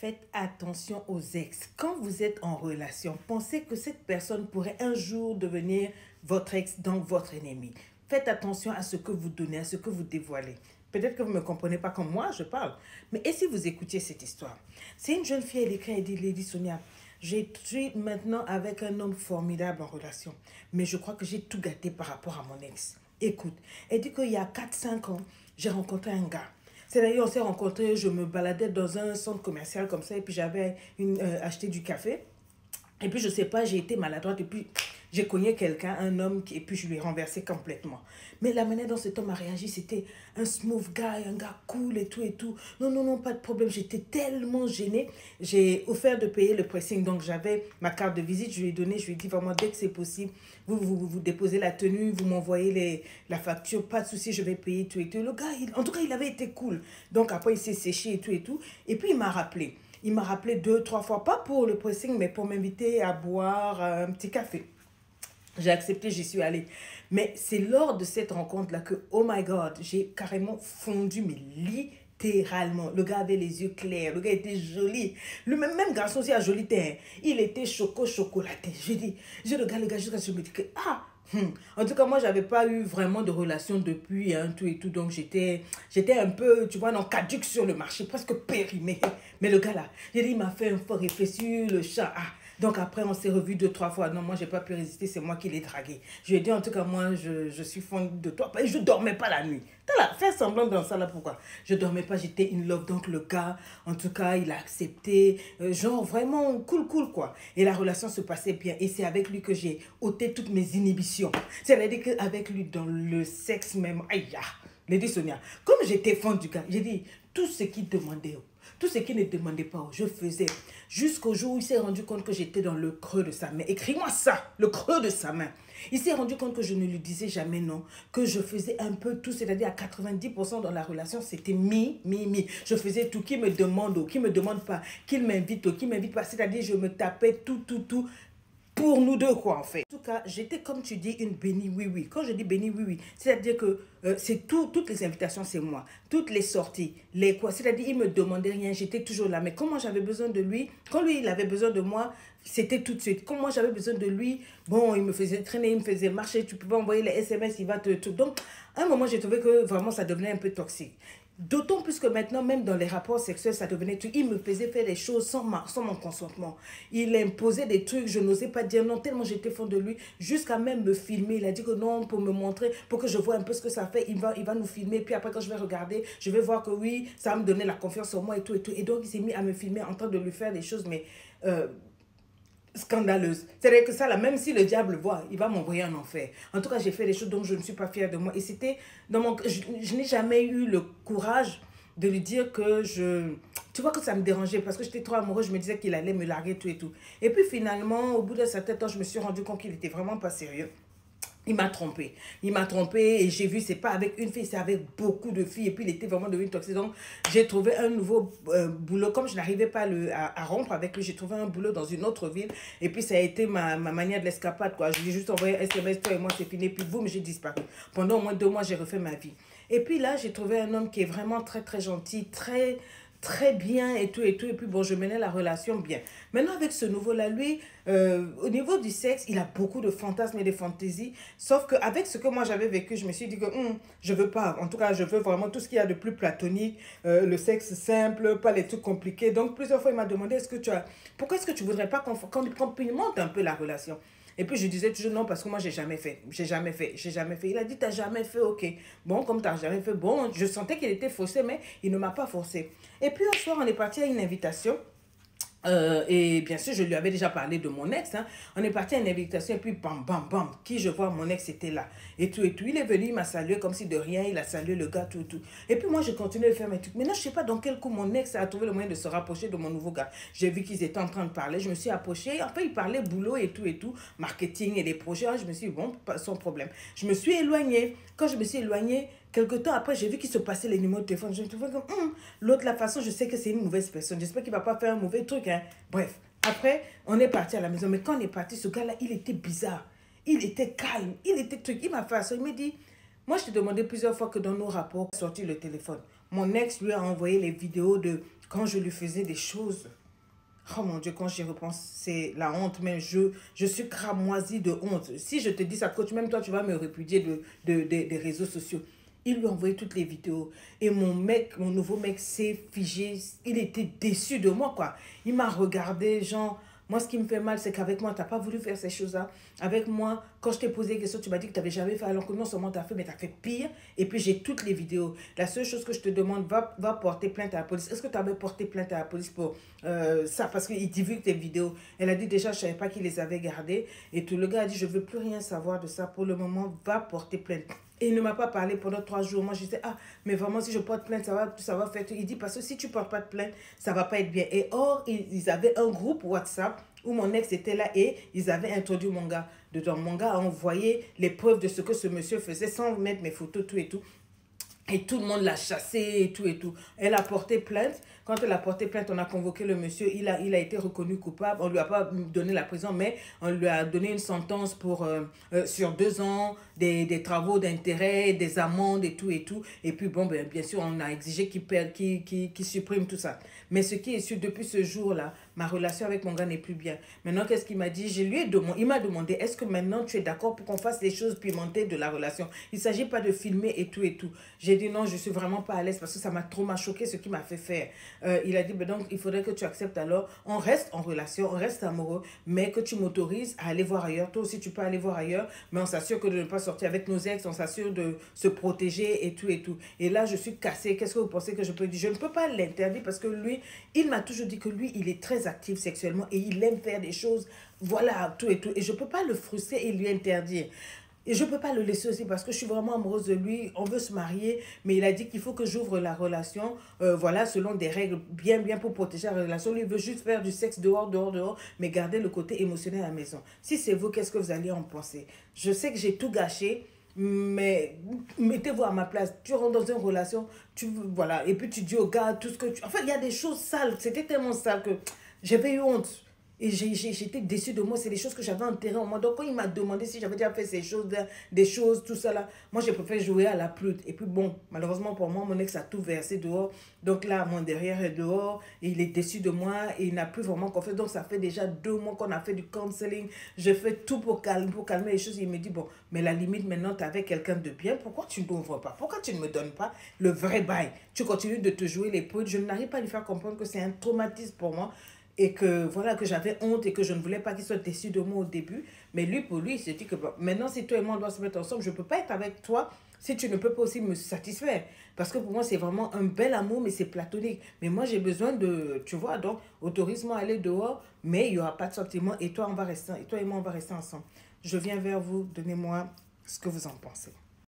Faites attention aux ex. Quand vous êtes en relation, pensez que cette personne pourrait un jour devenir votre ex, donc votre ennemi. Faites attention à ce que vous donnez, à ce que vous dévoilez. Peut-être que vous ne me comprenez pas comme moi, je parle. Mais et si vous écoutiez cette histoire? C'est une jeune fille, elle écrit, elle dit, Lady Sonia, je suis maintenant avec un homme formidable en relation. Mais je crois que j'ai tout gâté par rapport à mon ex. Écoute, elle dit qu'il y a 4-5 ans, j'ai rencontré un gars. C'est-à-dire, on s'est rencontrés, je me baladais dans un centre commercial comme ça, et puis j'avais acheté du café. Et puis, je sais pas, j'ai été maladroite, et puis j'ai cogné quelqu'un, un homme, et puis je lui ai renversé complètement. Mais la manière dont cet homme a réagi, c'était un smooth guy, un gars cool et tout et tout. Non, non, non, pas de problème, j'étais tellement gênée. J'ai offert de payer le pressing, donc j'avais ma carte de visite, je lui ai donné, je lui ai dit vraiment, dès que c'est possible, vous déposez la tenue, vous m'envoyez la facture, pas de souci, je vais payer tout et tout. Le gars, en tout cas, il avait été cool. Donc après, il s'est séché et tout et tout. Et puis, il m'a rappelé. Il m'a rappelé 2-3 fois, pas pour le pressing, mais pour m'inviter à boire un petit café. J'ai accepté, j'y suis allée. Mais c'est lors de cette rencontre-là que, oh my God, j'ai carrément fondu, mais littéralement. Le gars avait les yeux clairs, le gars était joli. Le même garçon aussi a joli teint. Il était chocolaté. Je regarde le gars jusqu'à ce que je me dis que, en tout cas, moi, j'avais pas eu vraiment de relation depuis, tout et tout. Donc, j'étais un peu, tu vois, non, caduque sur le marché, presque périmé. Mais le gars là, j'ai dit, il m'a fait un fort effet sur le chat. Donc après, on s'est revus 2-3 fois. Non, moi, j'ai pas pu résister, c'est moi qui l'ai dragué. Je lui ai dit, en tout cas, moi, je suis fan de toi. Et je dormais pas la nuit. T'as là, fais semblant dans ça là, pourquoi? Je dormais pas, j'étais in love. Donc le gars, en tout cas, il a accepté. Genre, vraiment cool, quoi. Et la relation se passait bien. Et c'est avec lui que j'ai ôté toutes mes inhibitions. C'est-à-dire qu'avec lui, dans le sexe même, aïe, Lady Sonia, comme j'étais fan du gars, j'ai dit, tout ce qu'il demandait, tout ce qu'il ne demandait pas, je faisais. Jusqu'au jour où il s'est rendu compte que j'étais dans le creux de sa main. Écris-moi ça, le creux de sa main. Il s'est rendu compte que je ne lui disais jamais non, que je faisais un peu tout, c'est-à-dire à 90% dans la relation, c'était mi. Je faisais tout, qui me demande ou qui me demande pas, qu'il m'invite ou qui m'invite pas, c'est-à-dire je me tapais tout, pour nous deux, quoi, en fait. En tout cas, j'étais, comme tu dis, une bénie oui. Quand je dis bénie oui, c'est-à-dire que c'est toutes les invitations, c'est moi. Toutes les sorties, les quoi. C'est-à-dire, il me demandait rien, j'étais toujours là. Mais comment j'avais besoin de lui, quand lui, il avait besoin de moi, c'était tout de suite. Quand moi, j'avais besoin de lui, bon, il me faisait traîner, il me faisait marcher, tu pouvais envoyer les SMS, il va te... Donc, à un moment, j'ai trouvé que vraiment, ça devenait un peu toxique. D'autant plus que maintenant, même dans les rapports sexuels, ça devenait tout. Il me faisait faire des choses sans mon consentement. Il imposait des trucs, je n'osais pas dire non, tellement j'étais fan de lui, jusqu'à même me filmer. Il a dit que non, pour me montrer, pour que je vois un peu ce que ça fait, il va nous filmer. Puis après, quand je vais regarder, je vais voir que oui, ça va me donner la confiance en moi et tout et tout. Et donc, il s'est mis à me filmer en train de lui faire des choses, mais... scandaleuse. C'est-à-dire que ça, là, même si le diable voit, il va m'envoyer en enfer. En tout cas, j'ai fait des choses dont je ne suis pas fière de moi. Et c'était dans mon... Je n'ai jamais eu le courage de lui dire que tu vois que ça me dérangeait parce que j'étais trop amoureuse. Je me disais qu'il allait me larguer, tout et tout. Et puis finalement, au bout d'un certain temps, je me suis rendu compte qu'il était vraiment pas sérieux. Il m'a trompé. Il m'a trompé et j'ai vu, c'est pas avec une fille, c'est avec beaucoup de filles. Et puis, il était vraiment devenu toxique. Donc, j'ai trouvé un nouveau boulot. Comme je n'arrivais pas à rompre avec lui, j'ai trouvé un boulot dans une autre ville. Et puis, ça a été ma manière de l'escapade, quoi. Je lui ai juste envoyé un SMS, toi et moi, c'est fini. Puis, boum, j'ai disparu. Pendant au moins 2 mois, j'ai refait ma vie. Et puis là, j'ai trouvé un homme qui est vraiment très gentil, très bien et tout. Et puis bon, je menais la relation bien. Maintenant, avec ce nouveau-là, lui, au niveau du sexe, il a beaucoup de fantasmes et de fantaisies. Sauf qu'avec ce que moi j'avais vécu, je me suis dit que je veux pas. En tout cas, je veux vraiment tout ce qu'il y a de plus platonique, le sexe simple, pas les trucs compliqués. Donc, plusieurs fois, il m'a demandé, pourquoi est-ce que tu voudrais pas qu'on pimente un peu la relation? Et puis, je disais toujours non parce que moi, j'ai jamais fait. Il a dit, t'as jamais fait, ok. Bon, comme t'as jamais fait, bon, je sentais qu'il était forcé, mais il ne m'a pas forcé. Et puis, un soir, on est parti à une invitation. Et bien sûr, je lui avais déjà parlé de mon ex. On est parti à une invitation et puis bam, qui je vois, mon ex était là. Et tout. Il est venu, il m'a salué comme si de rien. Il a salué le gars, tout. Et puis moi, je continuais de faire mes trucs. Maintenant, je ne sais pas dans quel coup mon ex a trouvé le moyen de se rapprocher de mon nouveau gars. J'ai vu qu'ils étaient en train de parler. Je me suis approchée. Enfin, ils parlaient boulot et tout. Marketing et des projets. Je me suis dit, bon, sans problème. Je me suis éloignée. Quand je me suis éloignée, quelque temps après, j'ai vu qu'il se passait les numéros de téléphone. Je me suis dit, l'autre, la façon, je sais que c'est une mauvaise personne. J'espère qu'il ne va pas faire un mauvais truc. Bref, après, on est parti à la maison. Mais quand on est parti, ce gars-là, il était bizarre. Il était calme. Il était truc. Il m'a fait ça. Il m'a dit, moi, je t'ai demandé plusieurs fois que dans nos rapports, sorti le téléphone. Mon ex lui a envoyé les vidéos de quand je lui faisais des choses. Oh mon Dieu, quand j'y repense, c'est la honte. Même je suis cramoisie de honte. Si je te dis ça, coach, même toi, tu vas me répudier des réseaux sociaux. Il lui a envoyé toutes les vidéos. Et mon mec, mon nouveau mec s'est figé. Il était déçu de moi, quoi. Il m'a regardé, genre... Moi, ce qui me fait mal, c'est qu'avec moi, tu n'as pas voulu faire ces choses-là. Avec moi, quand je t'ai posé des questions, tu m'as dit que tu n'avais jamais fait. Alors que non seulement tu as fait, mais tu as fait pire. Et puis, j'ai toutes les vidéos. La seule chose que je te demande, va porter plainte à la police. Est-ce que tu avais porté plainte à la police pour ça? Parce qu'il divulgue tes vidéos. Elle a dit déjà, je ne savais pas qu'il les avait gardées. Et tout le gars a dit, je ne veux plus rien savoir de ça. Pour le moment, va porter plainte. Et il ne m'a pas parlé pendant 3 jours. Moi, je disais, ah, mais vraiment, si je porte plainte, ça va faire... Il dit, parce que si tu ne portes pas de plainte, ça ne va pas être bien. Et or, ils avaient un groupe WhatsApp où mon ex était là et ils avaient introduit mon gars. Dedans, mon gars a envoyé les preuves de ce que ce monsieur faisait sans mettre mes photos, tout et tout. Et tout le monde l'a chassé et tout et tout. Elle a porté plainte. Quand elle a porté plainte, on a convoqué le monsieur. Il a été reconnu coupable. On ne lui a pas donné la prison, mais on lui a donné une sentence pour, sur 2 ans, des travaux d'intérêt, des amendes et tout et tout. Et puis, bon, ben, bien sûr, on a exigé qu'il supprime tout ça. Mais ce qui est sûr, depuis ce jour-là, ma relation avec mon gars n'est plus bien. Maintenant, qu'est-ce qu'il m'a dit? Il m'a demandé, est-ce que maintenant tu es d'accord pour qu'on fasse les choses pimentées de la relation? Il ne s'agit pas de filmer et tout et tout. J'ai dit non, je ne suis vraiment pas à l'aise parce que ça m'a trop choqué ce qu'il m'a fait faire. Il a dit, ben donc, il faudrait que tu acceptes alors. On reste en relation, on reste amoureux, mais que tu m'autorises à aller voir ailleurs. Toi aussi, tu peux aller voir ailleurs, mais on s'assure que de ne pas sortir avec nos ex, on s'assure de se protéger et tout et tout. Et là, je suis cassée. Qu'est-ce que vous pensez que je peux dire? Je ne peux pas l'interdire parce que lui, il m'a toujours dit que lui, il est très actif sexuellement et il aime faire des choses, voilà, tout et tout. Et je ne peux pas le frustrer et lui interdire. Et je ne peux pas le laisser aussi parce que je suis vraiment amoureuse de lui. On veut se marier, mais il a dit qu'il faut que j'ouvre la relation, voilà, selon des règles bien pour protéger la relation. Lui, il veut juste faire du sexe dehors, mais garder le côté émotionnel à la maison. Si c'est vous, qu'est-ce que vous allez en penser? Je sais que j'ai tout gâché, mais mettez-vous à ma place. Tu rentres dans une relation, voilà, et puis tu dis au gars tout ce que tu... Enfin, il y a des choses sales. C'était tellement sale que j'avais eu honte. Et j'étais déçue de moi. C'est des choses que j'avais enterrées en moi. Donc, quand il m'a demandé si j'avais déjà fait ces choses, des choses, tout ça là, moi, j'ai préféré jouer à la pute. Et puis, bon, malheureusement pour moi, mon ex a tout versé dehors. Donc là, mon derrière est dehors. Et il est déçu de moi. Et il n'a plus vraiment confiance. Donc, ça fait déjà 2 mois qu'on a fait du counseling. Je fais tout pour calmer les choses. Il me dit, bon, mais la limite, maintenant, tu es avec quelqu'un de bien. Pourquoi tu ne m'ouvres pas? Pourquoi tu ne me donnes pas le vrai bail? Tu continues de te jouer les putes. Je n'arrive pas à lui faire comprendre que c'est un traumatisme pour moi. Et que voilà, que j'avais honte et que je ne voulais pas qu'il soit déçu de moi au début. Mais lui, pour lui, il s'est dit que bon, maintenant, si toi et moi, on doit se mettre ensemble, je ne peux pas être avec toi si tu ne peux pas aussi me satisfaire. Parce que pour moi, c'est vraiment un bel amour, mais c'est platonique. Mais moi, j'ai besoin de, tu vois, donc, autorise-moi à aller dehors, mais il n'y aura pas de sentiment. Et toi, et toi et moi, on va rester ensemble. Je viens vers vous, donnez-moi ce que vous en pensez.